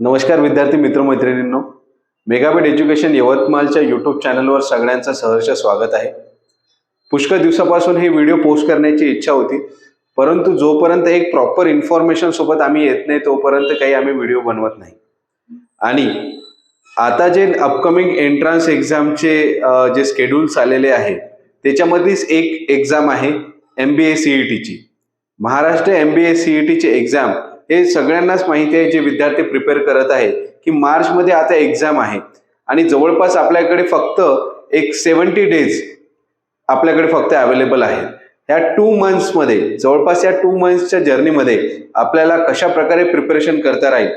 नमस्कार विद्यार्थी मित्रमैत्रिणींनो, Megabeat education यवतमाळच्या यूट्यूब चॅनलवर सगळ्यांचं सहर्ष स्वागत आहे. पुष्कळ दिवसापासून हे व्हिडिओ पोस्ट करण्याची इच्छा होती, परंतु जोपर्यंत एक प्रॉपर इन्फॉर्मेशन सोबत आम्ही येत नाही तोपर्यंत काही आम्ही व्हिडिओ बनवत नाही. आणि आता जे अपकमिंग एंट्रन्स एक्झामचे जे शेड्यूल्स आलेले आहे त्याच्यामध्येच एक एक्झाम आहे MBA CETची. महाराष्ट्र MBA CETची एक्झाम हे सगळ्यांनाच माहिती आहे, जे विद्यार्थी प्रिपेअर करत आहे की मार्च मध्ये आता एक्झाम आहे आणि जवळपास आपल्याकडे फक्त एक 70 डेज आपल्याकडे फक्त अवेलेबल आहेत. ह्या 2 मंथ्स मध्ये जवळपास या 2 मंथ्सच्या जर्नीमध्ये आपल्याला कशा प्रकारे प्रिपरेशन करता राहील,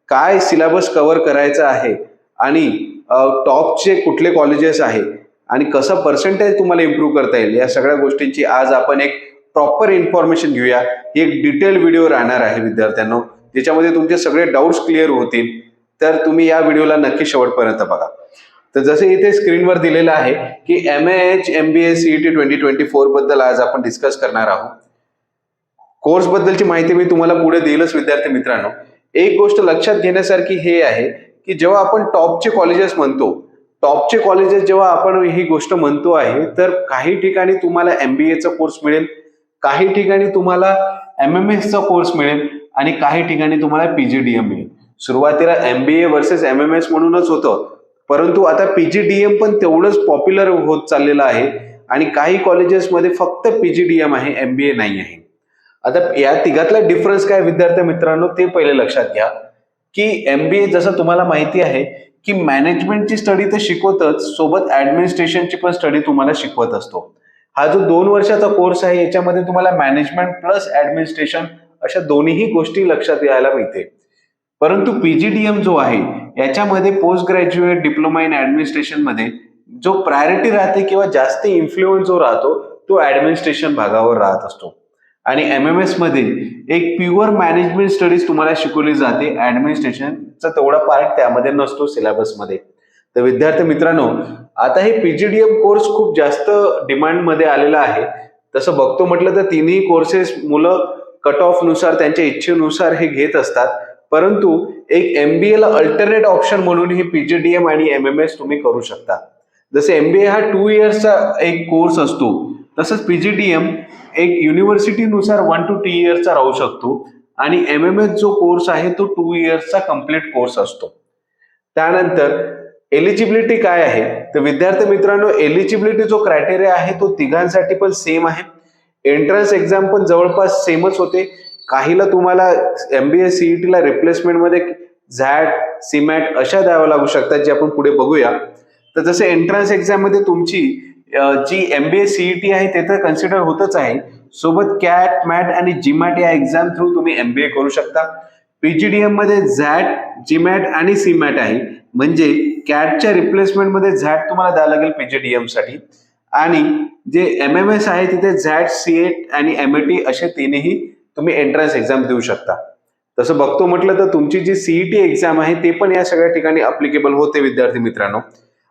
काय सिलेबस कव्हर करायचा आहे आणि टॉपचे कुठले कॉलेजेस आहे आणि कसं पर्सेंटेज तुम्हाला इम्प्रूव्ह करता येईल, या सगळ्या गोष्टींची आज आपण एक प्रॉपर इन्फॉर्मेशन घेऊया. ही एक डिटेल व्हिडिओ राहणार आहे विद्यार्थ्यांनो, ज्याच्यामध्ये तुमचे सगळे डाऊट्स क्लिअर होतील. तर तुम्ही या व्हिडिओला नक्की शेवटपर्यंत बघा. तर जसे इथे स्क्रीनवर दिलेलं आहे की MAH MBA CET 2024 बद्दल आज आपण डिस्कस करणार आहोत. कोर्स बद्दलची माहिती मी तुम्हाला पुढे देईलच विद्यार्थी मित्रांनो. एक गोष्ट लक्षात घेण्यासारखी हे आहे की जेव्हा आपण टॉपचे कॉलेजेस म्हणतो, टॉपचे कॉलेजेस जेव्हा आपण ही गोष्ट म्हणतो आहे, तर काही ठिकाणी तुम्हाला MBAचा कोर्स मिळेल, काही ठिकाणी तुम्हाला MMS कोर्स मिळेल आणि काही ठिकाणी तुम्हाला PGDM मिळेल. सुरुवातीला MBA वर्सेस MMS म्हणूनच होतं, परंतु आता PGDM पण तेवढंच पॉप्युलर होत चाललेलं आहे आणि काही कॉलेजेसमध्ये फक्त PGDM आहे, MBA नाही आहे. आता या तिघातला डिफरन्स काय विद्यार्थी मित्रांनो ते पहिले लक्षात घ्या की MBA जसं तुम्हाला माहिती आहे की मॅनेजमेंटची स्टडी तर शिकवतच, सोबत ऍडमिनिस्ट्रेशनची पण स्टडी तुम्हाला शिकवत असतो. हा जो 2 वर्षाचा कोर्स आहे याच्यामध्ये तुम्हाला मॅनेजमेंट प्लस ऍडमिनिस्ट्रेशन अशा दोन्ही गोष्टी लक्षात यायला मिळते. परंतु PGDM जो आहे याच्यामध्ये post graduate diploma in administration मध्ये जो प्रायोरिटी राहते किंवा जास्त इन्फ्लुएन्स जो राहतो तो ऍडमिनिस्ट्रेशन भागावर राहत असतो. आणि MMS मध्ये एक प्युअर मॅनेजमेंट स्टडीज तुम्हाला शिकवली जाते, ऍडमिनिस्ट्रेशनचा तेवढा पार्ट त्यामध्ये नसतो सिलेबस मध्ये. तर विद्यार्थी मित्रांनो, आता हे PGDM कोर्स खूप जास्त डिमांड मध्ये आलेला आहे. तसं बघतो म्हटलं तर तिन्ही कोर्सेस मुलं कट ऑफ नुसार त्यांच्या इच्छेनुसार हे घेत असतात, परंतु एक MBA ला अल्टरनेट ऑप्शन म्हणून हे PGDM आणि MMS तुम्ही करू शकता. जसे MBA हा 2 इयर्सचा एक कोर्स असतो, तसंच PGDM एक युनिव्हर्सिटीनुसार 1 to 2 इयर्सचा राहू शकतो आणि MMS जो कोर्स आहे तो 2 इयर्सचा कम्प्लीट कोर्स असतो. त्यानंतर एलिजिबिलिटी काय आहे तर विद्यार्थी मित्रांनो, एलिजिबिलिटी जो क्रायटेरिया आहे तो तिघांसाठी पण सेम आहे. एंट्रन्स एक्झाम पण जवळपास सेमच होते. काहीला तुम्हाला MBA CET ला रिप्लेसमेंट मध्ये झॅट CMAT अशा द्याव्या लागू शकतात, जे आपण पुढे बघूया. तर जसे एंट्रन्स एक्झाम मध्ये तुमची जी MBA CET आहे ते तर कन्सिडर होतच आहे, सोबत CAT MAT आणि GMAT या एक्झाम थ्रू तुम्ही MBA करू शकता. PGDM मध्ये झॅट GMAT आणि CMAT आहे, म्हणजे CATच्या रिप्लेसमेंट मध्ये झॅट तुम्हाला द्यावं लागेल PGDM साठी. आणि जे MMS आहे तिथे झॅट CAT आणि MAT असे तीनही तुम्ही एंट्रन्स एक्झाम देऊ शकता. तसं बघतो म्हटलं तर तुमची जी CET एक्झाम आहे ते पण या सगळ्या ठिकाणी अप्लिकेबल होते विद्यार्थी मित्रांनो.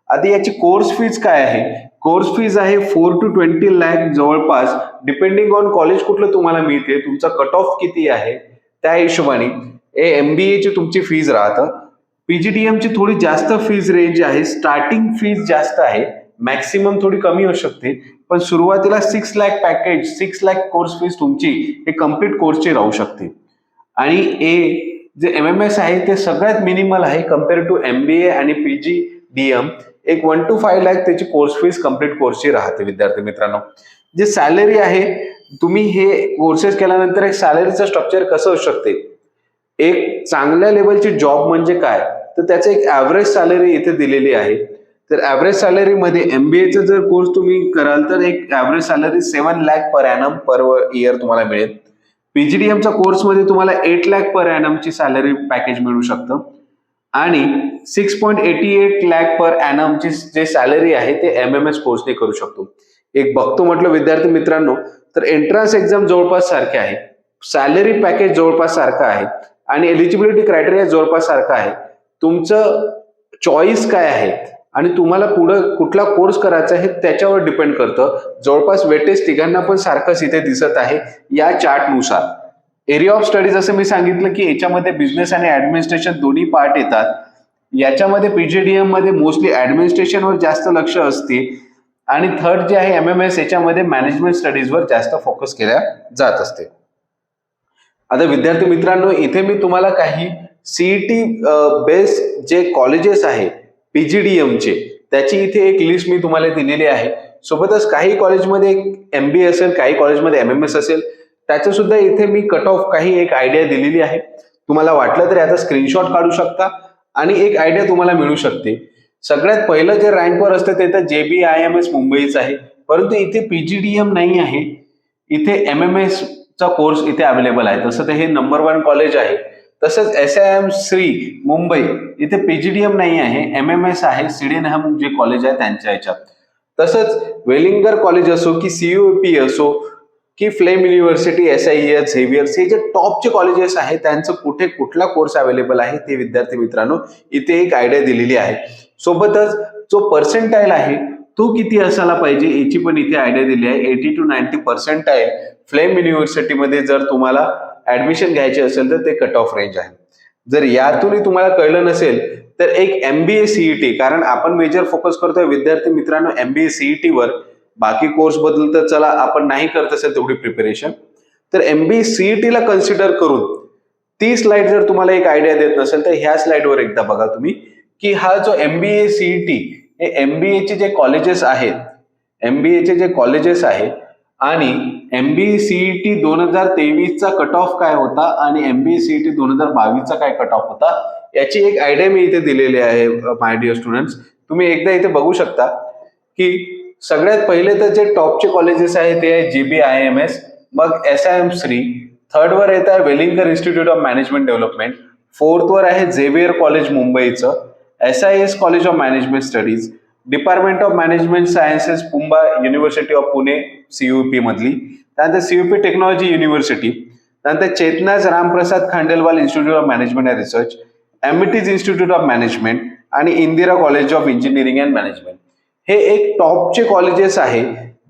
आता याची कोर्स फीज काय आहे? कोर्स फीज आहे 4 to 20 लाख जवळपास, डिपेंडिंग ऑन कॉलेज कुठलं तुम्हाला मिळते, तुमचा कट ऑफ किती आहे त्या हिशोबाने MBA ची तुमची फीज राहतं. PGDM ची थोडी जास्त फीज रेंज आहे, स्टार्टिंग फीज जास्त आहे, मॅक्सिमम थोडी कमी होऊ शकते, पण सुरुवातीला 6 lakh package 6 lakh course fees तुमची हे कम्प्लीट कोर्सची राहू शकते. आणि जे MMS आहे ते सगळ्यात मिनिमल आहे कम्पेअर टू MBA आणि PGDM. एक 1 to 5 लाख त्याची कोर्स फीज कम्प्लीट कोर्सची राहते विद्यार्थी मित्रांनो. जे सॅलरी आहे, तुम्ही हे कोर्सेस केल्यानंतर एक सॅलरीचं स्ट्रक्चर कसं असू शकते, एक चांगल्या लेवलची जॉब म्हणजे काय तर त्याचं एक ऍव्हरेज सॅलरी इथे दिलेली आहे. तर ऍव्हरेज सॅलरी मध्ये MBAचा जर कोर्स तुम्ही कराल तर एक average salary 7 lakh per annum per year तुम्हाला मिळेल. PGDMचा कोर्स मध्ये तुम्हाला 8 लाख पर ॲनम ची सॅलरी पॅकेज मिळू शकतं आणि 6.88 लाख पर ॲनम ची जे सॅलरी आहे ते MMS कोर्सने करू शकतो. एक बघतो म्हटलं विद्यार्थी मित्रांनो तर एंट्रन्स एक्झाम जवळपास सारखे आहे, सॅलरी पॅकेज जवळपास सारखं आहे आणि एलिजिबिलिटी क्रायटेरिया जवळपास सारखा आहे. तुमचं चॉईस काय आहे आणि तुम्हाला पुढे कुठला कोर्स करायचा आहे त्याच्यावर डिपेंड करतं. जवळपास वेटेज तिघांना पण सारखंच इथे दिसत आहे या चार्ट नुसार. एरिया ऑफ स्टडीज असं मी सांगितलं की याच्यामध्ये बिझनेस आणि ऍडमिनिस्ट्रेशन दोन्ही पार्ट येतात. याच्यामध्ये पीजीडीएम मध्ये मोस्टली ऍडमिनिस्ट्रेशनवर जास्त लक्ष असते आणि थर्ड जे आहे एमएमएस याच्यामध्ये मॅनेजमेंट स्टडीजवर जास्त फोकस केल्या जात असते. आता विद्यार्थी मित्रांनो, इथे मी तुम्हाला काही सीईटी बेस जे कॉलेजेस आहे पीजीडीएमचे त्याची इथे एक लिस्ट मी तुम्हाला दिलेली आहे. सोबतच काही कॉलेजमध्ये एमबीए असेल, काही कॉलेजमध्ये एमएमएस असेल, त्याचं सुद्धा इथे मी कट ऑफ काही एक आयडिया दिलेली आहे. तुम्हाला वाटलं तर याचा स्क्रीनशॉट काढू शकता आणि एक आयडिया तुम्हाला मिळू शकते. सगळ्यात पहिलं जे रँकवर असतं ते तर JBIMS मुंबईच आहे, परंतु इथे पीजीडीएम नाही आहे, इथे एमएमएस चा कोर्स इथे अवेलेबल आहे. तसं तर हे नंबर 1 कॉलेज आहे. तसंच SIM श्री मुंबई इथे पीजीडीएम नाही आहे, एमएमएस आहे, सिडेनहम जे कॉलेज आहे त्यांच्या ह्याच्यात. तसंच वेलिंगर कॉलेज असो की CUP असो की फ्लेम युनिव्हर्सिटी, SIES, झेवियर्स, हे जे टॉपचे कॉलेजेस आहेत त्यांचं कुठे कुठला कोर्स अवेलेबल आहे ते विद्यार्थी मित्रांनो इथे एक आयडिया दिलेली आहे. सोबतच जो पर्सेंटाईल आहे तो किती असायला पाहिजे याची पण इथे आयडिया दिली आहे. 80 to 90 पर्सेंटाईल फ्लेम युनिव्हर्सिटीमध्ये जर तुम्हाला ऍडमिशन घ्यायचे असेल तर ते कट ऑफ रेंज आहे. जर यातूनही तुम्हाला कळलं नसेल तर एक MBA CET, कारण आपण मेजर फोकस करतोय विद्यार्थी मित्रांनो MBA CET वर, बाकी कोर्स बद्दल तर चला आपण नाही करत असेल तेवढी प्रिपरेशन, तर MBA CET ला कन्सिडर करून ती स्लाइड जर तुम्हाला एक आयडिया देत नसेल तर ह्या स्लाइडवर एकदा बघा तुम्ही की हा जो MBA CET हे MBA चे जे कॉलेजेस आहेत, MBA चे जे कॉलेजेस आहे आणि MBA CET 2023 चा कट ऑफ काय होता आणि MBA CET 2022 चा काय कट ऑफ होता याची एक आयडिया मी इथे दिलेली आहे. माय डिअर स्टुडंट्स, तुम्ही एकदा इथे बघू शकता की सगळ्यात पहिले तर जे टॉपचे कॉलेजेस आहे ते आहे JBIMS, मग SIM श्री, थर्ड वर येत आहे Welingkar institute of management development, fourth वर आहे झेवियर कॉलेज मुंबईचं, SIS college of management studies, department of management sciences PUMBA university of Pune CUP मधली, त्यानंतर CUP टेक्नॉलॉजी युनिव्हर्सिटी, त्यानंतर Chetana's Ramprasad Khandelwal institute of management and research, Amity's institute of management आणि Indira college of engineering and management. हे एक टॉपचे colleges आहे,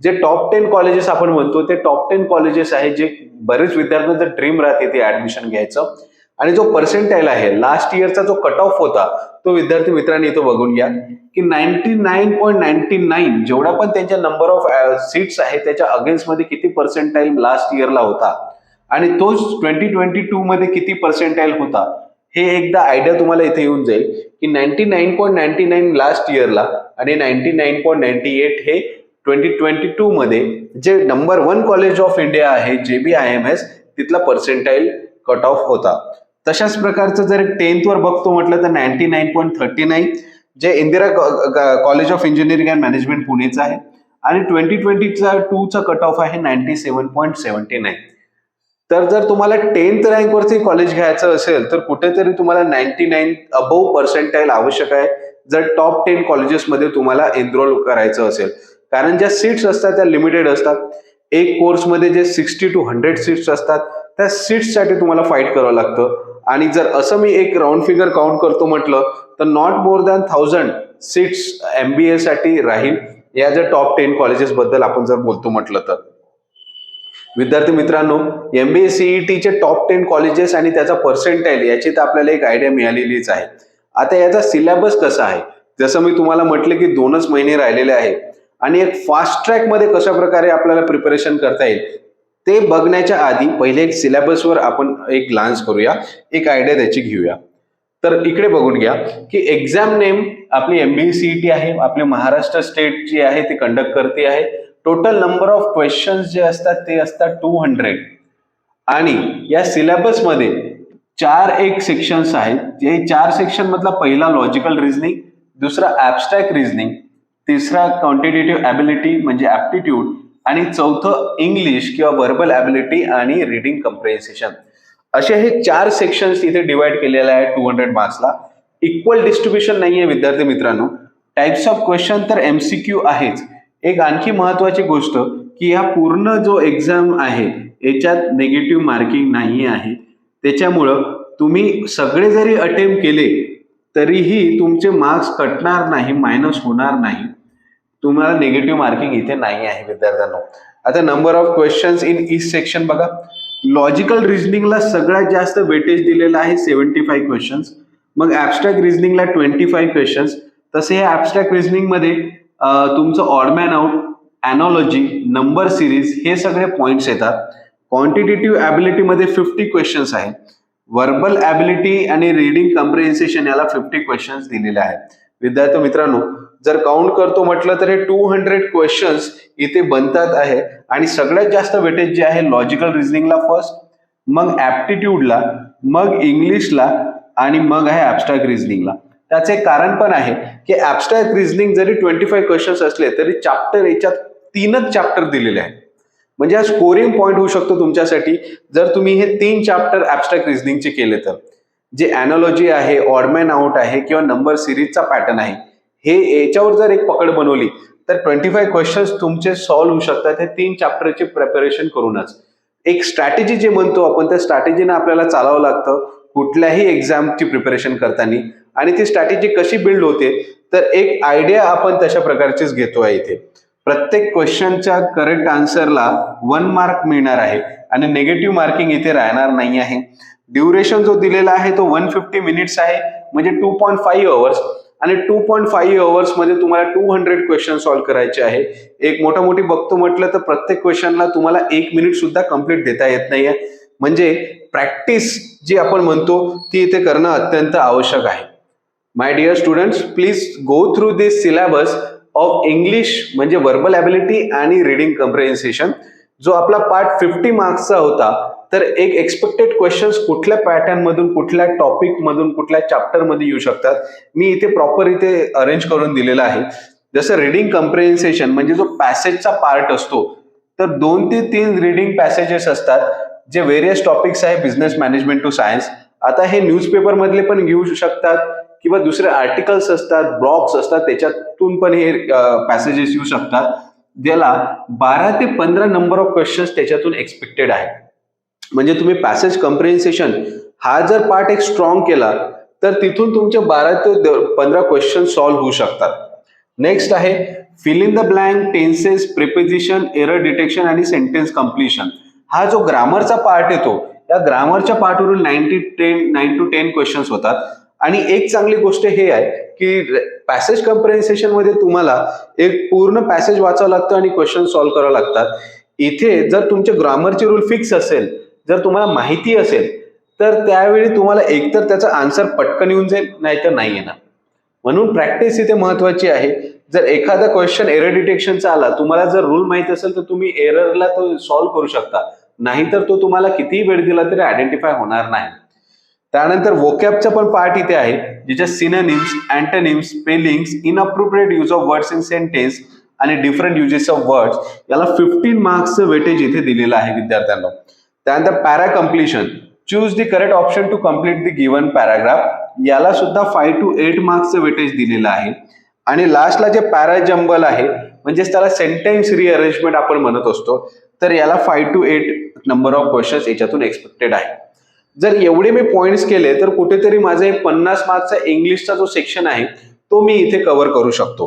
जे top 10 colleges आपण म्हणतो ते टॉप 10 कॉलेजेस आहे जे बरेच विद्यार्थ्यांचं ड्रीम राहते ते ऍडमिशन घ्यायचं. आणि जो पर्सेंटाईल आहे लास्ट इयरचा जो कट ऑफ होता तो विद्यार्थी मित्रांनी इथं बघून घ्या की 99.99 जेवढा पण त्यांच्या नंबर ऑफ सीट्स आहे त्याच्या अगेन्स्ट मध्ये किती पर्सेंटाईल लास्ट इयरला होता आणि तोच 2022 मध्ये किती पर्सेंटाईल होता हे एकदा आयडिया तुम्हाला इथे येऊन जाईल की 99.99 लास्ट इयरला आणि 99.98 हे 2022 मध्ये जे नंबर 1 कॉलेज ऑफ इंडिया आहे JBIMS तिथला पर्सेंटाईल कट ऑफ होता. तशाच प्रकारचं जर 10th वर बघतो म्हटलं तर 99.39 जे Indira college of engineering and management पुणेचं आहे आणि 2022 चा कट ऑफ आहे 97.79. तर जर तुम्हाला 10th रँक वरती कॉलेज घ्यायचं असेल तर कुठेतरी तुम्हाला 99 अबोव्ह पर्सेंटाईल आवश्यक आहे जर टॉप 10 कॉलेजेस मध्ये तुम्हाला एनरोल करायचं असेल, कारण ज्या सीट्स असतात त्या लिमिटेड असतात. एक कोर्समध्ये जे 60 to 100 सीट्स असतात त्या सीट्ससाठी तुम्हाला फाईट करावं लागतं आणि जर असं मी एक राऊंड फिगर काउंट करतो म्हटलं तर not more than 1000 seats MBA साठी राहील या जर टॉप 10 कॉलेजेस बद्दल आपण जर बोलतो म्हटलं तर. विद्यार्थी मित्रांनो, MBA CET चे टॉप 10 कॉलेजेस आणि त्याचा पर्सेंटाईल याची तर आपल्याला एक आयडिया मिळालेलीच आहे. आता याचा सिलेबस कसा आहे, जसं मी तुम्हाला म्हटलं की 2च महिने राहिलेले आहे आणि एक फास्ट ट्रॅक मध्ये कशा प्रकारे आपल्याला प्रिपरेशन करता येईल ते बघण्याच्या आधी पहिले एक सिलेबसवर आपण एक ग्लान्स करूया, एक आयडिया त्याची घेऊया. तर इकडे बघून घ्या की एक्झाम नेम आपली MBA CET आहे, आपली महाराष्ट्र स्टेट जी आहे ती कंडक्ट करते आहे. टोटल नंबर ऑफ क्वेश्चन्स जे असतात ते असतात 200 आणि या सिलेबस मध्ये 4 एक सेक्शन्स आहेत. जे 4 सेक्शन मधला पहिला लॉजिकल रिझनिंग, दुसरा ॲब्स्ट्रॅक्ट रिझनिंग, तिसरा क्वांटिटेटिव्ह ॲबिलिटी म्हणजे ॲप्टिट्यूड आणि चौथं इंग्लिश किंवा व्हर्बल ॲबिलिटी आणि रीडिंग कम्प्रेन्सेशन. असे हे 4 सेक्शन्स इथे डिवाइड केलेले आहे 200 मार्क्सला. इक्वल डिस्ट्रीब्युशन नाहीये विद्यार्थी मित्रांनो. टाइप्स ऑफ क्वेश्चन तर MCQ आहेच. एक आणखी महत्वाची गोष्ट की हा पूर्ण जो एक्झाम आहे याच्यात नेगेटिव्ह मार्किंग नाही आहे, त्याच्यामुळं तुम्ही सगळे जरी अटेम्प्ट केले तरीही तुमचे मार्क्स कटणार नाही, मायनस होणार नाही. तुम्हाला निगेटिव्ह मार्किंग इथे नाही आहे विद्यार्थ्यांनो. आता number of questions in each section बघा. लॉजिकल रिझनिंगला सगळ्यात जास्त वेटेज दिलेलं आहे 75 क्वेश्चन्स. मग ॲब्स्ट्रॅक्ट रिझनिंगला 25 क्वेश्चन्स. तसे हे ॲब्स्ट्रॅक्ट रिझनिंग मध्ये तुमचं odd man out, analogy, number series हे सगळे पॉइंट्स येतात. क्वांटिटेटिव्ह ॲबिलिटी मध्ये 50 क्वेश्चन्स आहे. व्हर्बल ॲबिलिटी आणि रीडिंग कम्प्रिहेन्शन याला 50 क्वेश्चन्स दिलेले आहेत. विद्यार्थी मित्रांनो, जर काउंट करतो म्हटलं तर हे 200 क्वेश्चन्स इथे बनतात आहे. आणि सगळ्यात जास्त वेटेज जे आहे लॉजिकल रिझनिंगला फर्स्ट, मग ऍप्टिट्यूडला, मग इंग्लिशला आणि मग आहे ॲब्स्ट्रॅक्ट रिझनिंगला. त्याचे एक कारण पण आहे की ॲब्स्ट्रॅक्ट रिझनिंग जरी 25 क्वेश्चन्स असले तरी चॅप्टर याच्यात 3च चॅप्टर दिलेले आहेत. म्हणजे हा स्कोरिंग पॉईंट होऊ शकतो तुमच्यासाठी जर तुम्ही हे 3 चॅप्टर ॲब्स्ट्रॅक्ट रिझनिंगचे केले तर. जे ॲनॉलॉजी आहे, ऑड मॅन आउट आहे किंवा नंबर सिरीजचा पॅटर्न आहे, हे याच्यावर जर एक पकड बनवली तर 25 क्वेश्चन्स तुमचे सॉल्व्ह होऊ शकतात हे 3 चॅप्टरचे प्रिपरेशन करूनच. एक स्ट्रॅटेजी जे म्हणतो आपण त्या स्ट्रॅटेजीने आपल्याला चालावं लागतं कुठल्याही एक्झामची प्रिपरेशन करताना. आणि ती स्ट्रॅटेजी कशी बिल्ड होते तर एक आयडिया आपण तशा प्रकारचीच घेतो आहे. इथे प्रत्येक क्वेश्चनच्या करेक्ट आन्सरला 1 मार्क मिळणार आहे आणि निगेटिव्ह मार्किंग इथे राहणार नाही आहे. ड्युरेशन जो दिलेला आहे तो 150 मिनिट्स आहे, म्हणजे 2.5 अवर्स. आणि 2.5 अवर्स मध्ये तुम्हाला 200 क्वेश्चन सॉल्व्ह करायचे आहे. एक मोठी बघतो म्हटलं तर प्रत्येक क्वेश्चनला तुम्हाला 1 मिनिट सुद्धा कंप्लीट देता येत नाहीये. म्हणजे प्रॅक्टिस जी आपण म्हणतो ती इथे करणं अत्यंत आवश्यक आहे. My dear students, please go through this syllabus of English म्हणजे व्हर्बल ॲबिलिटी आणि रीडिंग कम्प्रिहेन्शन. जो आपला पार्ट 50 मार्क्सचा होता तर एक एक्सपेक्टेड क्वेश्चन्स कुठल्या पॅटर्न मधून, कुठल्या टॉपिक मधून, कुठल्या चॅप्टर मध्ये येऊ शकतात मी इथे प्रॉपर इथे अरेंज करून दिलेला आहे. जसं रीडिंग कम्प्रिहेन्शन म्हणजे जो पॅसेजचा पार्ट असतो तर 2 ते 3 रीडिंग पॅसेजेस असतात जे व्हेरियस टॉपिक्स आहे बिझनेस मॅनेजमेंट टू सायन्स. आता हे न्यूजपेपर मधले पण घेऊ शकतात किंवा दुसरे आर्टिकल्स असतात, ब्लॉग्स असतात, त्याच्यातून पण हे पॅसेजेस येऊ शकतात. ज्याला 12 ते 15 नंबर ऑफ क्वेश्चन्स त्याच्यातून एक्सपेक्टेड आहे. म्हणजे तुम्ही पॅसेज कम्प्रिहेन्शन हा जर पार्ट एक स्ट्रॉंग केला तर तिथून तुमचे 12 ते 15 क्वेश्चन सॉल्व्ह होऊ शकतात. नेक्स्ट आहे fill in the blank, tenses, preposition, error detection आणि सेंटेन्स कम्प्लिशन. हा जो ग्रामरचा पार्ट येतो या ग्रामरच्या पार्टवरून 9 to 10 क्वेश्चन्स होतात. आणि एक चांगली गोष्ट हे आहे की पॅसेज कम्प्रिहेन्शन मध्ये तुम्हाला एक पूर्ण पॅसेज वाचावं लागतं आणि क्वेश्चन सॉल्व्ह करावं लागतात. इथे जर तुमचे ग्रामरचे रूल फिक्स असेल, जर तुम्हाला माहिती असेल तर त्यावेळी तुम्हाला एकतर त्याचा आन्सर पटकन येऊन जाईल नाहीतर नाही येणार. म्हणून प्रॅक्टिस इथे महत्वाची आहे. जर एखादा क्वेश्चन एरर डिटेक्शनचा आला, तुम्हाला जर रूल माहिती असेल तर तुम्ही एररला तो सॉल्व्ह करू शकता, नाहीतर तो तुम्हाला कितीही वेळ दिला तरी आयडेंटिफाय होणार नाही. त्यानंतर वोकॅबचा पण पार्ट इथे आहे ज्याच्यात synonyms, antonyms, spellings, inappropriate use of words in sentence आणि डिफरंट युजेस ऑफ वर्ड्स याला 15 मार्क्सचं वेटेज इथे दिलेलं आहे विद्यार्थ्यांना. त्यानंतर para completion, choose the correct option to complete the given paragraph, याला सुद्धा 5 to 8 मार्क्सचं वेटेज दिलेलं आहे. आणि लास्टला जे पॅरा जंबल आहे म्हणजेच त्याला सेंटेन्स रिअरेंजमेंट आपण म्हणत असतो तर याला 5 to 8 नंबर ऑफ क्वेश्चन्स याच्यातून एक्सपेक्टेड आहे. जर एवढे मी पॉइंट्स केले तर कुठेतरी माझा 50 मार्क्सचा इंग्लिशचा जो सेक्शन आहे तो मी इथे कव्हर करू शकतो.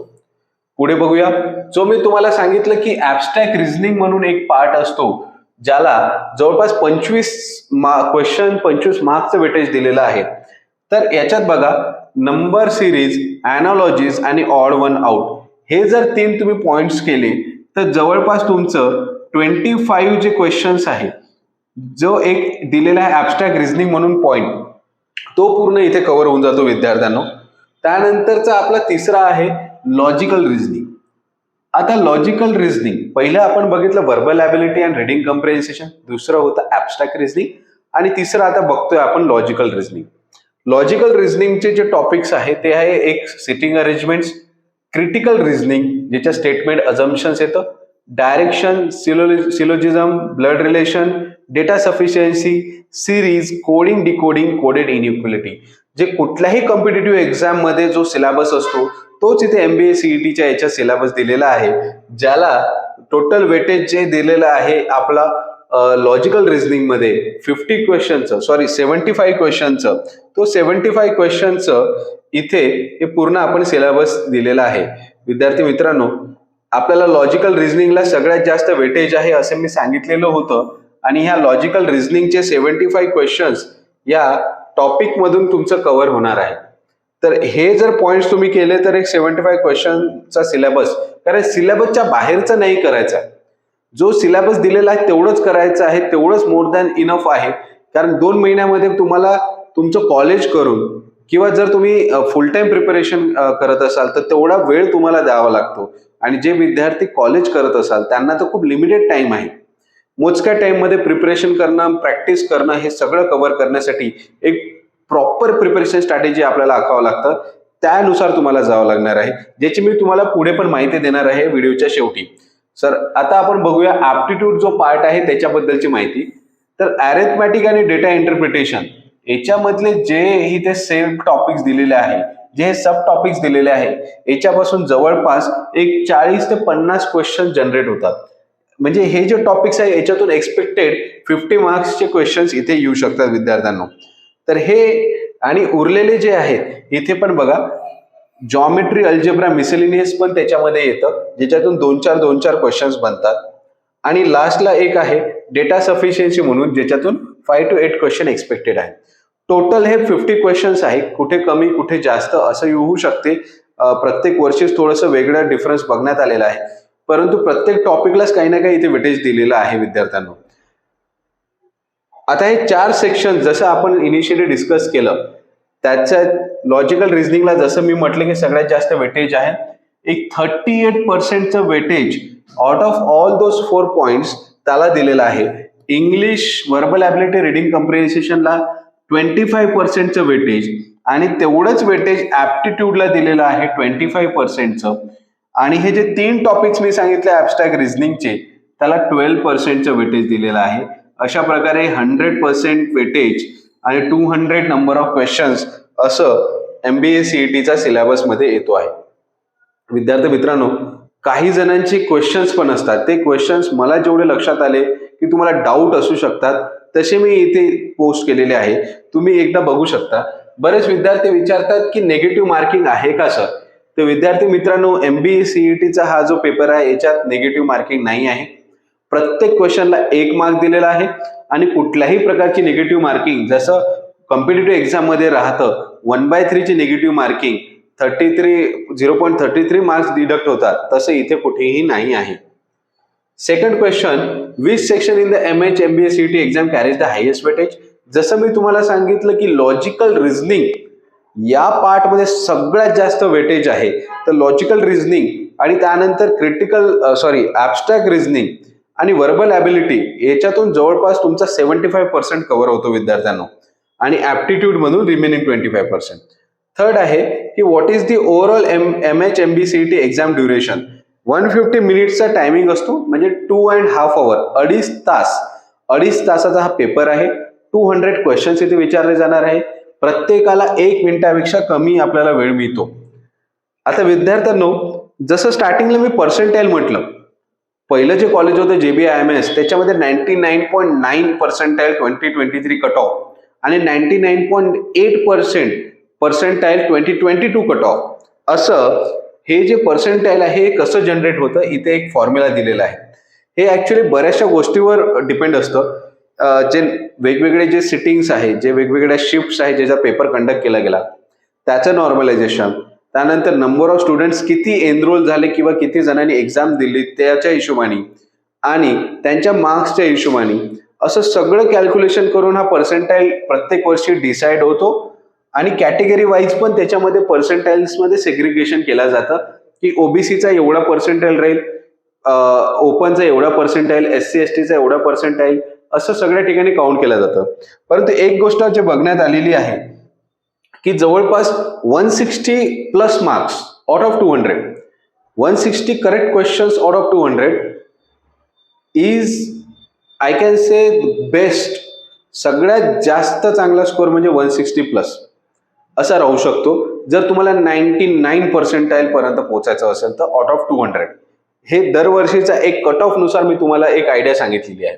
पुढे बघूया. जो मी तुम्हाला सांगितलं की ॲब्स्ट्रॅक्ट रिझनिंग म्हणून एक पार्ट असतो ज्याला जवळपास 25 मार्क्सचं वेटेज दिलेलं आहे. तर याच्यात बघा नंबर सिरीज, ॲनॉलॉजीज आणि ऑड वन आउट हे जर 3 तुम्ही पॉइंट्स केले तर जवळपास तुमचं 25 जे क्वेश्चन्स आहे जो एक दिलेला आहे ॲब्स्ट्रॅक्ट रिझनिंग म्हणून पॉइंट तो पूर्ण इथे कव्हर होऊन जातो विद्यार्थ्यांनो. त्यानंतरचा आपला तिसरा आहे लॉजिकल रिझनिंग. आता लॉजिकल रिझनिंग पहिलं आपण बघितलं verbal ability and reading comprehension, दुसरं होतं ॲब्स्ट्रॅक्ट रिझनिंग आणि तिसरं आता बघतोय आपण लॉजिकल रिझनिंग. लॉजिकल रिझनिंगचे जे टॉपिक्स आहे ते आहे एक सिटिंग अरेंजमेंट्स, क्रिटिकल रिझनिंग ज्याच्या स्टेटमेंट अझम्पशन्स येतं, direction, syllogism, blood relation, data sufficiency, series, coding, decoding, coded inequality. जे कुठल्याही कॉम्पिटिटिव्ह एक्झाम मध्ये जो सिलेबस असतो तोच इथे MBA CETच्या याच्या सिलेबस दिलेला आहे, ज्याला टोटल वेटेज जे दिलेलं आहे आपला लॉजिकल रिझनिंग मध्ये 75 क्वेश्चनचं तो 75 क्वेश्चनचं इथे हे पूर्ण आपण सिलेबस दिलेला आहे. विद्यार्थी मित्रांनो, आपल्याला लॉजिकल रिझनिंगला सगळ्यात जास्त वेटेज आहे असं मी सांगितलेलं होतं आणि ह्या लॉजिकल रिझनिंगचे 75 क्वेश्चन्स या टॉपिक मधून तुमचं कव्हर होणार आहे. तर हे जर पॉइंट्स तुम्ही केले तर एक 75 क्वेश्चनचा सिलेबस, कारण सिलेबसच्या बाहेरचं नाही करायचा, जो सिलेबस दिलेला आहे तेवढंच करायचं आहे, तेवढंच मोर दॅन इनफ आहे. कारण 2 महिन्यामध्ये तुम्हाला तुमचं कॉलेज करून किंवा जर तुम्ही फुल टाइम प्रिपरेशन करत असाल तर तेवढा वेळ तुम्हाला द्यावा लागतो. आणि जे विद्यार्थी कॉलेज करत असाल त्यांना तर खूप लिमिटेड टाइम आहे. मोजक्या टाइम मध्ये प्रिपरेशन करणं, प्रॅक्टिस करणं हे सगळं कव्हर करण्यासाठी एक प्रॉपर प्रिपरेशन स्ट्रॅटेजी आपल्याला आखावं लागतं. त्यानुसार तुम्हाला जावं लागणार आहे, ज्याची मी तुम्हाला पुढे पण माहिती देणार आहे व्हिडिओच्या शेवटी. सर आता आपण बघूया ऍप्टिट्यूड जो पार्ट आहे त्याच्याबद्दलची माहिती. तर अरिथमॅटिक आणि डेटा इंटरप्रिटेशन याच्यामधले जे इथे सेल्फ टॉपिक्स दिलेले आहे, जे सब टॉपिक्स दिलेले आहे, याच्यापासून जवळपास एक 40 ते 50 क्वेश्चन जनरेट होतात. म्हणजे हे जे टॉपिक्स आहे याच्यातून एक्सपेक्टेड 50 मार्क्सचे क्वेश्चन्स इथे येऊ शकतात विद्यार्थ्यांना. तर हे आणि उरलेले जे आहेत इथे पण बघा, जॉमेट्री, अल्जेब्रा, मिसेलिनियस पण त्याच्यामध्ये येतं, ज्याच्यातून 2-4 क्वेश्चन्स बनतात. आणि लास्टला एक आहे डेटा सफिशियन्सी म्हणून, ज्याच्यातून 5 to 8 क्वेश्चन एक्सपेक्टेड आहे. टोटल हे 50 क्वेश्चन्स आहे, कुठे कमी कुठे जास्त असं होऊ शकते. प्रत्येक वर्षीच थोडंसं वेगळं डिफरन्स बघण्यात आलेला आहे, परंतु प्रत्येक टॉपिकलाच काही ना काही इथे वेटेज दिलेलं आहे विद्यार्थ्यांना. आता हे 4 सेक्शन जसं आपण इनिशियली डिस्कस केलं, त्याच्यात लॉजिकल रिझनिंगला जसं मी म्हटलं की सगळ्यात जास्त वेटेज आहे. एक 38% weightage out of all those 4 points त्याला दिलेलं आहे. इंग्लिश, व्हर्बल ॲबिलिटी, रिडिंग कम्प्रिहेन्शनला 25% वेटेज, आणि तेवढंच वेटेज ऍप्टिट्यूडला दिलेलं आहे 25%. आणि हे जे 3 टॉपिक्स मी सांगितले ऍब्स्ट्रॅक्ट रिझनिंगचे, त्याला 12% वेटेज दिलेलं आहे. अशा प्रकारे 100% वेटेज आणि 200 नंबर ऑफ क्वेश्चन्स असं MBA CETचा सिलेबस मध्ये येतो आहे. विद्यार्थी मित्रांनो, काही जणांची क्वेश्चन्स पण असतात, ते क्वेश्चन्स मला जेवढे लक्षात आले की तुम्हाला डाऊट असू शकतात तसे मी इथे पोस्ट केलेले आहे, तुम्ही एकदा बघू शकता. बरेच विद्यार्थी विचारतात की नेगेटिव्ह मार्किंग आहे का सर? तर विद्यार्थी मित्रांनो, MBA CETचा हा जो पेपर आहे याच्यात नेगेटिव्ह मार्किंग नाही आहे. प्रत्येक क्वेश्चनला 1 मार्क दिलेला आहे, आणि कुठल्याही प्रकारची निगेटिव्ह मार्किंग जसं कॉम्पिटिटिव्ह एक्झाम मध्ये राहतं 1/3 ची निगेटिव्ह मार्किंग 0.33 मार्क्स डिडक्ट होतात, तसं इथे कुठेही नाही आहे. Second question, which section in the MH MBA CET exam carries the highest weightage? जसं मी तुम्हाला सांगितलं की लॉजिकल रिझनिंग या पार्ट मध्ये सगळ्यात जास्त वेटेज आहे. तर लॉजिकल रिझनिंग आणि त्यानंतर ऍब्स्ट्रॅक्ट रिझनिंग आणि व्हर्बल ॲबिलिटी याच्यातून जवळपास तुमचा 75% कव्हर होतो विद्यार्थ्यांना, आणि ऍप्टिट्यूड मधून रिमेनिंग 25%. थर्ड आहे की what is the overall MH MBA CET exam duration? 150 मिनिट्सचा टायमिंग असतो, म्हणजे 2.5 hours, 2.5 तासाचा हा पेपर आहे. 200 क्वेश्चन्स इथे विचारले जाणार आहे. प्रत्येकाला 1 मिनिटापेक्षा कमी आपल्याला वेळ मिळतो. आता विद्यार्थ्यांनो, जसं स्टार्टिंगला मी पर्सेंटाईल म्हटलं, पहिलं जे कॉलेज होतं JBIMS त्याच्यामध्ये 99.9 पर्सेंटाईल 2023 कट ऑफ आणि 99.8% पर्सेंटाईल 2022 कट ऑफ. असं हे जे पर्सेंटाईल आहे हे कसं जनरेट होतं, इथे एक फॉर्म्युला दिलेला आहे. हे ऍक्च्युली बऱ्याचशा गोष्टीवर डिपेंड असतं. जे वेगवेगळे जे सिटिंग्स आहे, जे वेगवेगळ्या शिफ्ट्स आहे, ज्याचा पेपर कंडक्ट केला गेला त्याचं नॉर्मलायझेशन, त्यानंतर नंबर ऑफ स्टुडंट्स किती एनरोल झाले किंवा किती जणांनी एक्झाम दिली त्याच्या हिशोबाने, आणि त्यांच्या मार्क्सच्या हिशोबाने, असं सगळं कॅल्क्युलेशन करून हा पर्सेंटाईल प्रत्येक वर्षी डिसाइड होतो. आणि कॅटेगरी वाईज पण त्याच्यामध्ये पर्सेंटाईल्स मध्ये सेग्रिगेशन केलं जातं की OBCचा एवढा पर्सेंटाईल राहील, ओपनचा एवढा पर्सेंटाईल, SC STचा एवढा पर्सेंटाईल, असं सगळ्या ठिकाणी काउंट केलं जातं. परंतु एक गोष्ट जे बघण्यात आलेली आहे की जवळपास 160+ marks out of 200, 160 correct questions out of 200 is I can say best. सगळ्यात जास्त चांगला स्कोर म्हणजे 160+ असा राहू शकतो जर तुम्हाला 99 पर्सेंटाईल पर्यंत पोहोचायचं असेल तर आउट ऑफ 200. हे दरवर्षीचा एक कट ऑफ नुसार मी तुम्हाला एक आयडिया सांगितलेली आहे.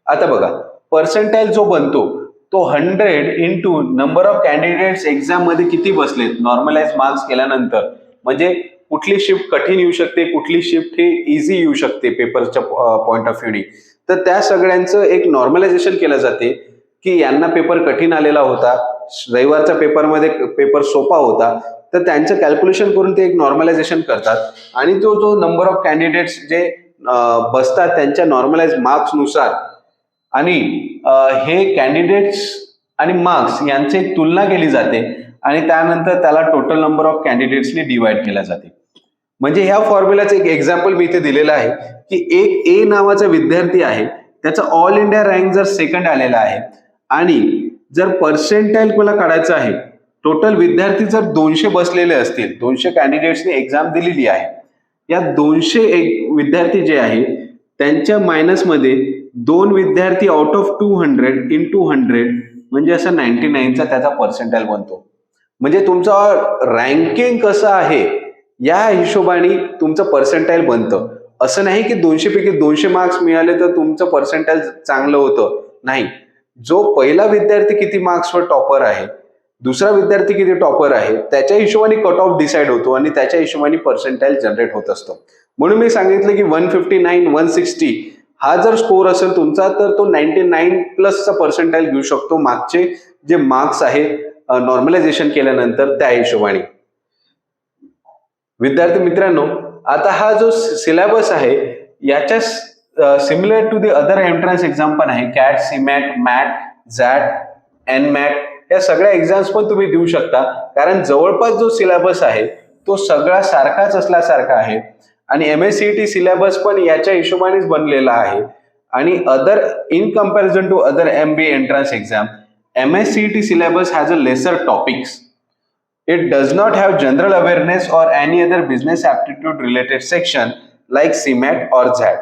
आता बघा, पर्सेंटाईल जो बनतो तो 100 into number of candidates exam मध्ये किती बसलेत नॉर्मलाइज मार्क्स केल्यानंतर, म्हणजे कुठली शिफ्ट कठीण येऊ शकते, कुठली शिफ्ट ही इझी येऊ शकते पेपरच्या पॉइंट ऑफ व्ह्यूनी. तर त्या सगळ्यांचं एक नॉर्मलायझेशन केलं जाते की यांना पेपर कठीण आलेला होता, रविवारच्या पेपरमध्ये पेपर सोपा होता, तर त्यांचं कॅल्क्युलेशन करून ते एक नॉर्मलायझेशन करतात आणि तो जो नंबर ऑफ कॅन्डिडेट्स जे बसतात त्यांच्या नॉर्मलाइज मार्क्सनुसार आणि हे कॅन्डिडेट्स आणि मार्क्स यांची तुलना केली जाते आणि त्यानंतर त्याला टोटल नंबर ऑफ कॅन्डिडेट्सनी डिवाइड केल्या जाते. म्हणजे ह्या फॉर्म्युलाचं एक एक्झाम्पल मी इथे दिलेलं आहे की एक ए नावाचा विद्यार्थी आहे, त्याचा ऑल इंडिया रँक जर सेकंड आलेला आहे आणि जर पर्सेंटाईल मला काढायचं आहे, टोटल विद्यार्थी जर 200 बसलेले असतील, 200 कॅन्डिडेट्सनी एक्झाम दिलेली आहे, या 200 विद्यार्थी जे आहे त्यांच्या मायनसमध्ये 2 विद्यार्थी आउट ऑफ 200 इन 200 म्हणजे असं 99चा त्याचा पर्सेंटाईल बनतो. म्हणजे तुमचं रँकिंग कसं आहे या हिशोबाने तुमचं पर्सेंटाईल बनतं. असं नाही की 200 पैकी 200 मार्क्स मिळाले तर तुमचं पर्सेंटाईल चांगलं होतं, नाही. जो पहिला विद्यार्थी किती मार्क्सवर टॉपर आहे, दुसरा विद्यार्थी किती टॉपर आहे, त्याच्या हिशोबाने कट ऑफ डिसाइड होतो आणि त्याच्या हिशोबाने पर्सेंटाईल जनरेट होत असतो. म्हणून मी सांगितलं की 159 160 हा जर स्कोर असेल तुमचा तर तो 99 प्लसचा पर्सेंटाईल घेऊ शकतो मागचे जे मार्क्स आहे नॉर्मलायझेशन केल्यानंतर त्या हिशोबाने. विद्यार्थी मित्रांनो, आता हा जो सिलेबस आहे याच्या similar to the other entrance exam पण आहे. कॅट, सीमॅट, मॅट, झॅट, एनमॅट या सगळ्या एक्झाम्स पण तुम्ही देऊ शकता, कारण जवळपास जो सिलेबस आहे तो सगळा सारखाच असल्यासारखा आहे आणि MSCET सिलेबस पण याच्या हिशोबानेच बनलेला आहे. आणि other in comparison to other MBA entrance exam, MSCET syllabus has a lesser topics. It does not have general awareness or any other business aptitude related section like CMAT or ZAT.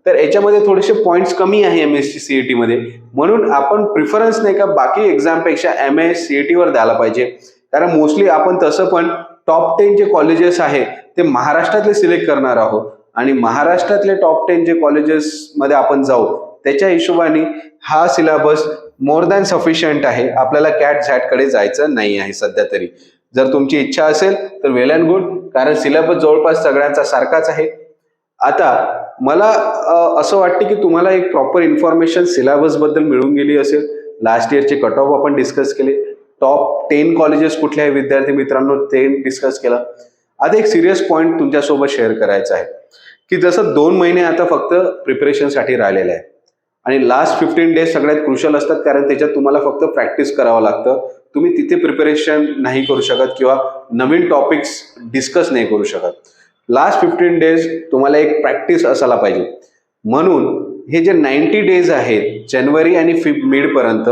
तर याच्यामध्ये थोडेसे points कमी आहे MSCET मध्ये, म्हणून आपण preference नाही का बाकी एक्झाम पेक्षा MSCET वर द्यायला पाहिजे. कारण मोस्टली आपण तसं पण टॉप 10 जे कॉलेजेस आहे ते महाराष्ट्रातले सिलेक्ट करणार आहोत आणि महाराष्ट्रातले टॉप 10 जे कॉलेजेस मध्ये आपण जाऊ त्याच्या हिशोबाने हा सिलेबस मोर दॅन सफिशियंट आहे. आपल्याला कॅट झॅट कडे जायचं नाही आहे सध्या तरी. जर तुमची इच्छा असेल तर वेल अँड गुड, कारण सिलेबस जवळपास सगळ्यांचा सारखाच आहे. आता मला असं वाटतं की तुम्हाला एक प्रॉपर इन्फॉर्मेशन सिलेबस बद्दल मिळून गेली असेल. लास्ट इयरचे कट ऑफ आपण डिस्कस केले, टॉप 10 कॉलेजेस कुठले आहे विद्यार्थी मित्रांनो ते डिस्कस केलं. आता एक सिरियस पॉइंट तुमच्यासोबत शेअर करायचा आहे की जसं 2 महिने आता फक्त प्रिपरेशनसाठी राहिलेले आहे आणि लास्ट 15 डेज सगळ्यात क्रुशल असतात, कारण त्याच्यात तुम्हाला फक्त प्रॅक्टिस करावं लागतं. तुम्ही तिथे प्रिपरेशन नाही करू शकत किंवा नवीन टॉपिक्स डिस्कस नाही करू शकत. लास्ट 15 डेज तुम्हाला एक प्रॅक्टिस असायला पाहिजे. म्हणून हे जे 90 डेज आहेत जानेवारी आणि मिड पर्यंत,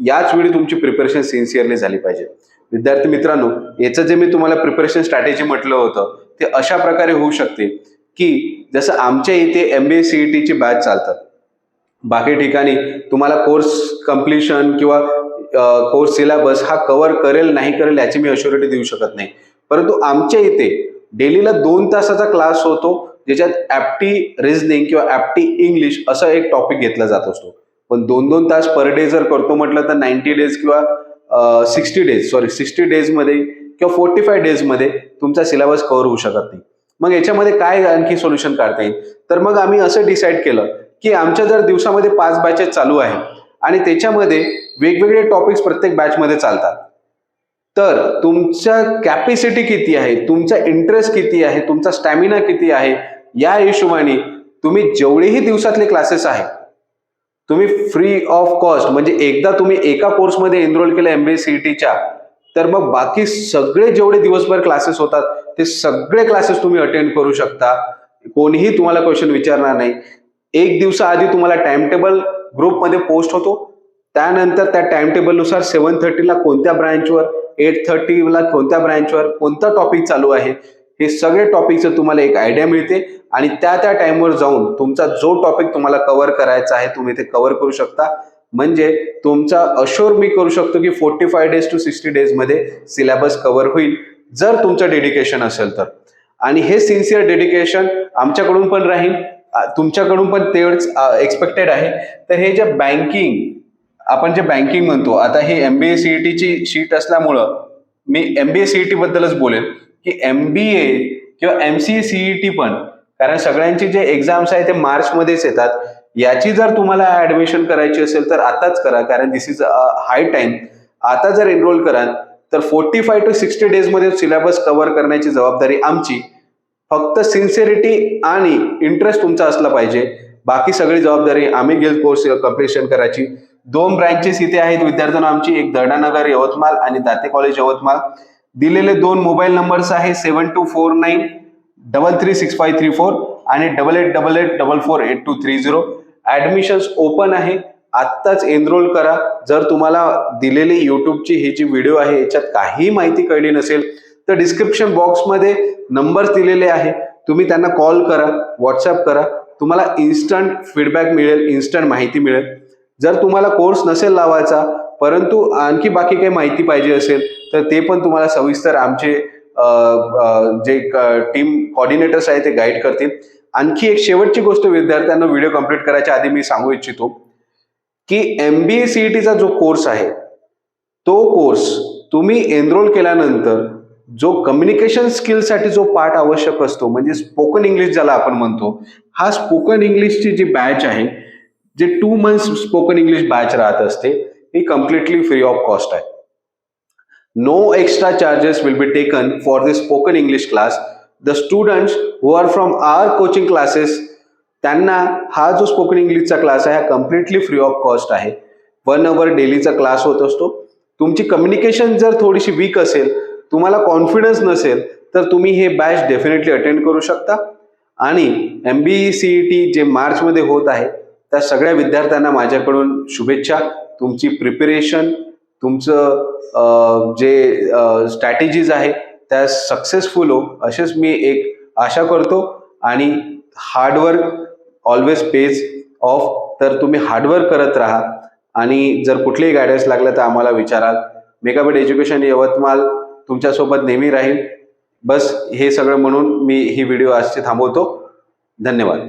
याच वेळी तुमची प्रिपरेशन सिन्सिअरली झाली पाहिजे. विद्यार्थी मित्रांनो, याचं जे मी तुम्हाला प्रिपरेशन स्ट्रॅटेजी म्हटलं होतं ते अशा प्रकारे होऊ शकते की जसं आमच्या इथे MBA CET ची बॅच चालतात, बाकी ठिकाणी तुम्हाला कोर्स कम्प्लिशन किंवा कोर्स सिलेबस हा कव्हर करेल नाही करेल याची मी अश्युरिटी देऊ शकत नाही. परंतु आमच्या इथे डेलीला 2 तासाचा क्लास होतो ज्याच्यात ऍप्टी रिझनिंग किंवा ऍप्टी इंग्लिश असा एक टॉपिक घेतला जात असतो. पण 2-2 तास पर डे जर करतो म्हटलं तर 90 डेज किंवा 60 डेज मध्ये किंवा 45 डेज मध्ये तुमचा सिलेबस कव्हर होऊ शकत नाही. मग याच्यामध्ये काय आणखी सोल्युशन काढता येईल, तर मग आम्ही असं डिसाईड केलं की आमच्या जर दिवसामध्ये 5 बॅचेस चालू आहे आणि त्याच्यामध्ये वेगवेगळे टॉपिक्स प्रत्येक बॅचमध्ये चालतात, तर तुमच्या कॅपॅसिटी किती आहे, तुमचा इंटरेस्ट किती आहे, तुमचा स्टॅमिना किती आहे, या हिशोबाने तुम्ही जेवढेही दिवसातले क्लासेस आहे तुम्ही फ्री ऑफ कॉस्ट, म्हणजे एकदा तुम्ही एका कोर्समध्ये एनरोल केलं MBA CETच्या तर मग बाकी सगळे जेवढे दिवसभर क्लासेस होतात ते सगळे क्लासेस तुम्ही अटेंड करू शकता. कोणीही तुम्हाला क्वेश्चन विचारणार नाही. एक दिवसाआधी तुम्हाला टाइम टेबल ग्रुपमध्ये पोस्ट होतो, त्यानंतर त्या टाइम टेबलनुसार 7:30ला कोणत्या ब्रांचवर, 8:30ला कोणत्या ब्रांचवर कोणता टॉपिक चालू आहे, हे सगळे टॉपिकचं तुम्हाला एक आयडिया मिळते आणि त्या टाइमवर जाऊन तुमचा जो टॉपिक तुम्हाला कव्हर करायचा आहे तुम्ही ते कव्हर करू शकता. म्हणजे तुमचा अश्योर मी करू शकतो की 45 डेज टू 60 डेज मध्ये सिलेबस कव्हर होईल जर तुमचं डेडिकेशन असेल तर. आणि हे सिन्सिअर डेडिकेशन आमच्याकडून पण राहील, तुमच्याकडून पण तेवढंच एक्सपेक्टेड आहे. तर हे जे बँकिंग आपण जे बँकिंग म्हणतो, आता हे MBA CET ची शीट असल्यामुळं मी MBA CET बद्दलच बोलेन की MBA किंवा MCA CET पण, कारण सगळ्यांची जे एक्झाम्स आहे ते मार्चमध्येच येतात. याची जर तुम्हाला ऍडमिशन करायची असेल तर आताच करा, कारण दिस इज हाय टाइम. आता जर एनरोल कराल तर 45 to 60 डेज मध्ये सिलेबस कव्हर करण्याची जबाबदारी आमची. फक्त सिन्सिअरिटी आणि इंटरेस्ट तुमचा असला पाहिजे, बाकी सगळी जबाबदारी आम्ही घेईल कोर्स कम्प्लिशन करायची. 2 ब्रँचेस इथे आहेत विद्यार्थ्यांना आमची, एक दर्डानगर यवतमाळ आणि दाते कॉलेज यवतमाळ. दिलेले 2 मोबाईल नंबर्स आहे 7249336534 आणि 8888448230. ऍडमिशन्स ओपन आहे, आत्ताच एनरोल करा. जर तुम्हाला दिलेली युट्यूबची ही जी व्हिडिओ आहे याच्यात काही माहिती कळली नसेल तर डिस्क्रिप्शन बॉक्समध्ये नंबर दिलेले आहे, तुम्ही त्यांना कॉल करा, व्हॉट्सअप करा. तुम्हाला इन्स्टंट फीडबॅक मिळेल, इन्स्टंट माहिती मिळेल. जर तुम्हाला कोर्स नसेल लावायचा परंतु आणखी बाकी काही माहिती पाहिजे असेल तर ते पण तुम्हाला सविस्तर आमचे जे टीम कोऑर्डिनेटर्स आहे ते गाईड करतील. आणखी एक शेवटची गोष्ट विद्यार्थ्यांना व्हिडिओ कंप्लीट करायच्या आधी मी सांगू इच्छितो की MBA CETचा जो कोर्स आहे तो कोर्स तुम्ही एनरोल केल्यानंतर जो कम्युनिकेशन स्किलसाठी जो पार्ट आवश्यक असतो म्हणजे स्पोकन इंग्लिश ज्याला आपण म्हणतो, हा स्पोकन इंग्लिशची जी बॅच आहे, जे 2 months स्पोकन इंग्लिश बॅच राहत असते, ही कम्प्लिटली फ्री ऑफ कॉस्ट आहे. No extra charges will be taken for this spoken English class. The students who are from our coaching classes, त्यांना हा जो स्पोकन इंग्लिशचा क्लास आहे हा कम्प्लिटली फ्री ऑफ कॉस्ट आहे. 1 hour डेलीचा क्लास होत असतो. तुमची कम्युनिकेशन जर थोडीशी वीक असेल, तुम्हाला कॉन्फिडन्स नसेल तर तुम्ही हे बॅच डेफिनेटली अटेंड करू शकता. आणि MBA CET जे मार्चमध्ये होत आहे त्या सगळ्या विद्यार्थ्यांना माझ्याकडून शुभेच्छा. तुमची प्रिपरेशन, तुमचं जे स्ट्रॅटेजीज आहे त्या सक्सेसफुल हो असेच मी एक आशा करतो. आणि हार्डवर्क ऑलवेज पेज ऑफ. तर तुम्ही हार्डवर्क करत राहा आणि जर कुठलेही गायडन्स लागलं तर आम्हाला विचाराल. मेगाबिट एज्युकेशन यवतमाळ तुमच्यासोबत नेहमी राहील. बस हे सगळं म्हणून मी ही व्हिडिओ आजची थांबवतो. धन्यवाद.